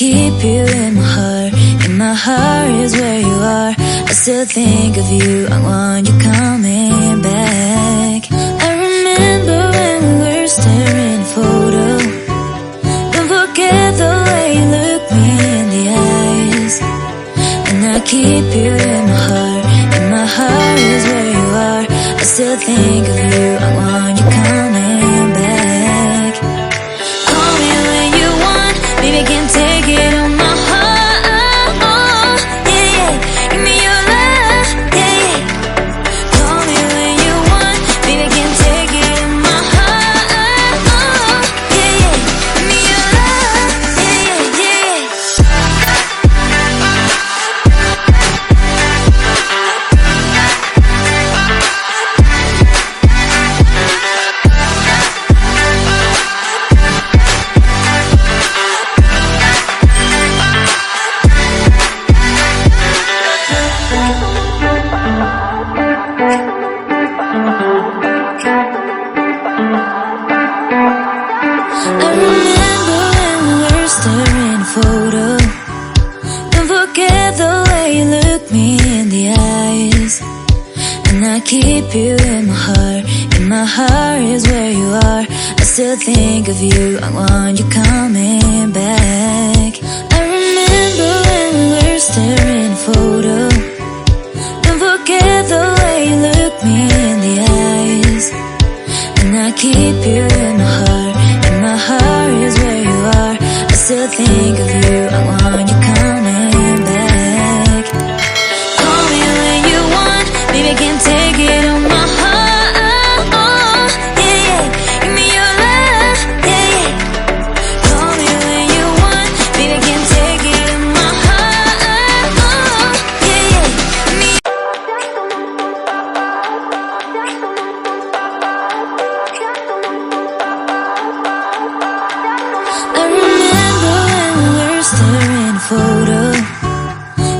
keep you in my heart. In my heart is where you are. I still think of you, I want you coming back. I remember when we were staring at a photo. Don't forget the way you look me in the eyes. And I keep you in my heart. In my heart is where you are. I still think of you, I want you coming back. Call me when you want, baby, I can't take it on my heart. Yeah, yeah, give me your love, yeah, yeah. Call me when you want, baby, I can't take it on my heart. Yeah, yeah, give me your love, yeah, yeah, I remember when we were staring at a photo. Don't forget the way you look me in the eyes. And I keep you in my heart. In my heart is where you are. I still think of you, I want you coming back. I remember when we were staring at a photo. Don't forget the way you look me in the eyes. And I keep you in my heart. In my heart is where you are. I still think of you, I want you coming back. Call me when you want, baby, I can't take it on my heart. Yeah, yeah, give me your love, yeah, yeah. Call me when you want, baby, I can't take it on my heart. Yeah, yeah, give me I remember when we were staring at a photo.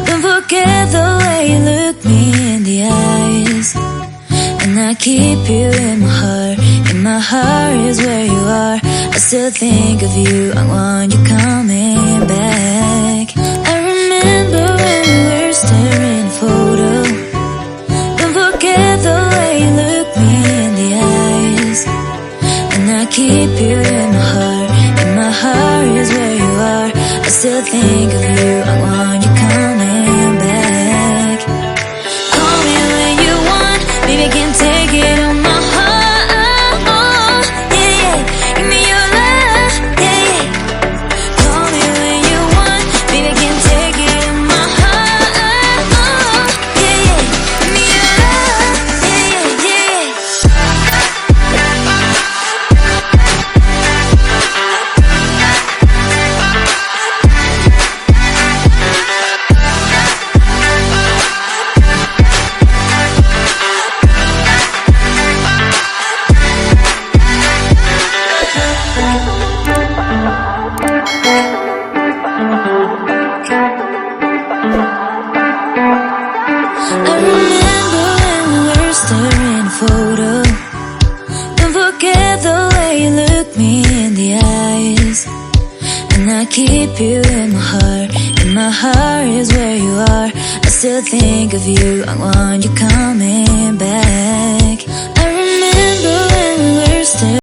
Don't forget the way you look me in the eyes. And I keep you in my heart. In my heart is where you are. I still think of you, I want you coming back. I remember when we were staring at a photo. Don't forget the way you look me in the eyes. And I keep you in my heart. In my heart is where you are. I still think of you, I want you coming back. Call me when you want, baby, I can't take it on my heart. Yeah, yeah, give me your love, yeah, yeah. Call me when you want, baby, I can't take it on my heart. Yeah, yeah, give me your love, yeah, yeah, I remember when we were staring at a photo. Don't forget the way you look me in the eyes. And I keep you in my heart. In my heart is where you are. I still think of you, I want you coming